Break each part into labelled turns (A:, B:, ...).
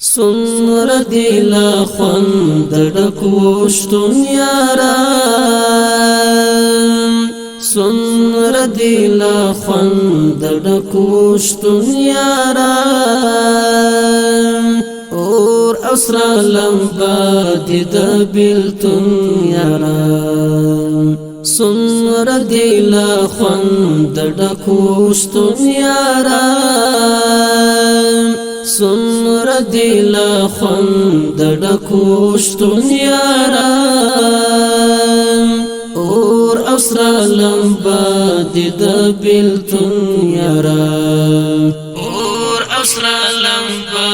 A: سمر دی لا خوند ډکوشتون یاران سمر دی لا خوند ډکوشتون یاران اور اسرا لمبا دی د بیلتون یاران سمر دی لا خوند ډکوشتون یاران سمر دی لا خوند ډکوشتون یاران اور اسرا لمبا دی د بیلتون یاران اور اسرا لمبا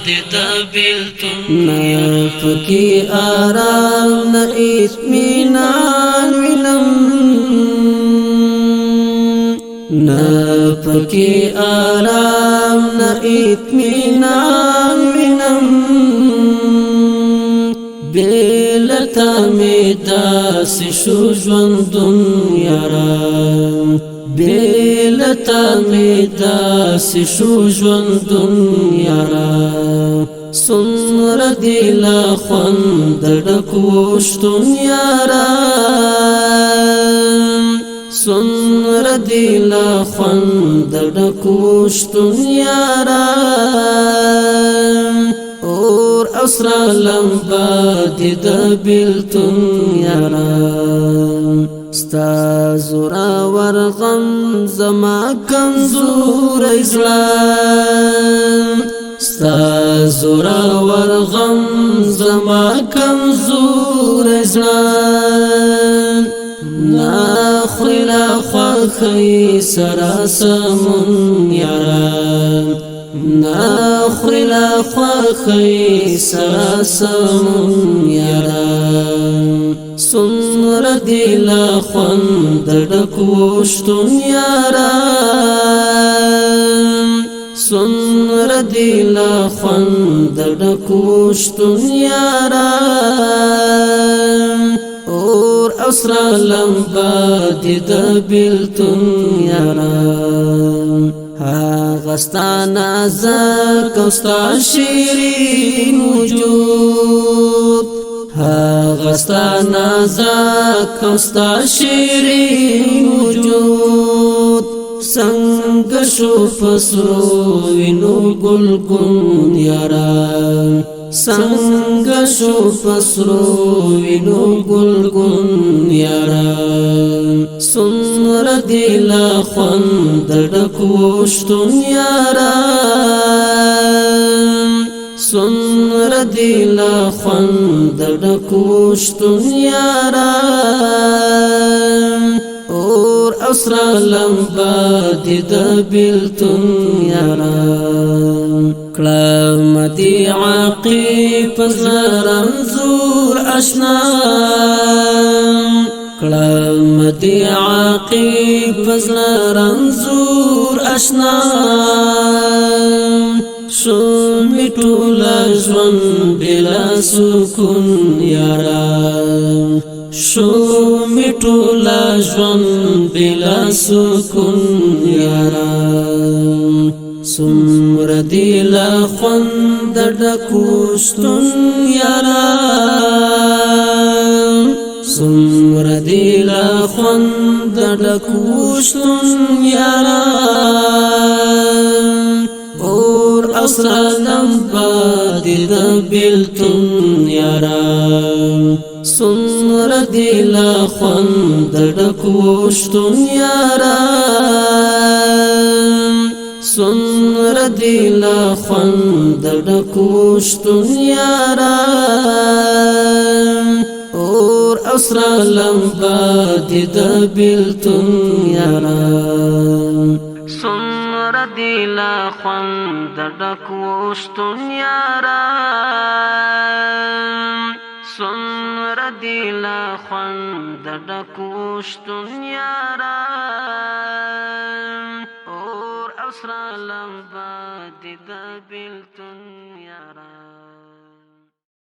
A: دی د بیلتون نفکی آرام نا اطمینان وینم نفکی آرام نا اطمینان وینم بیلتا می داسی شو ژوندون یاران بیلتا می داسی شو ژوندون یاران سمر دی لا خوند ډکوشتون یاران سمر دی لا خوند ډکوشتون یاران اور اسرا لمبا دی د بیلتون یاران ستا زورا ورغم زما کمزور اسلام ستا زورا ورغم زما کمزور اسلام ناخری لا خواخی سراسمون یاران ناخری لا خواخی سراسمون یاران سمر دی لا خوند ډکوشتون یاران سمر دی لا خوند ډکوشتون یاران اور اسرا لمبا دی د بیلتون یاران غستانا زک استا شیرین وجود غستانا زک استا شیرین وجود سنگ شو فسرو وینو گلگون یاران سنگ شو فسرو وینو گلگون یاران سمر دی لا خوند ډکوشتون یاران سمر دی لا خوند ډکوشتون یاران اور اسرا لمبا دی د بیلتون یاران کلام دی عاقب رمزور اشنا کلام دی عاقب رمزور اشنا شو میټولا ژوند بلا سکون یاران شو میټولا ژوند بلا سکون یاران سمر دی لا خوند ډکوشتون یاران سمر دی لا خوند ډکوشتون یاران اور اسرا لمبا دی د بیلتون یاران سمر دی لا خوند ډکوشتون یاران سمر دی لا خوند ډکوشتون یاران اور اسرا لمبا دی د بیلتون یاران سمر دی لا خوند ډکوشتون یاران سمر دی لا خوند ډکوشتون یاران اور اسرا لمبا دی د بیلتون یاران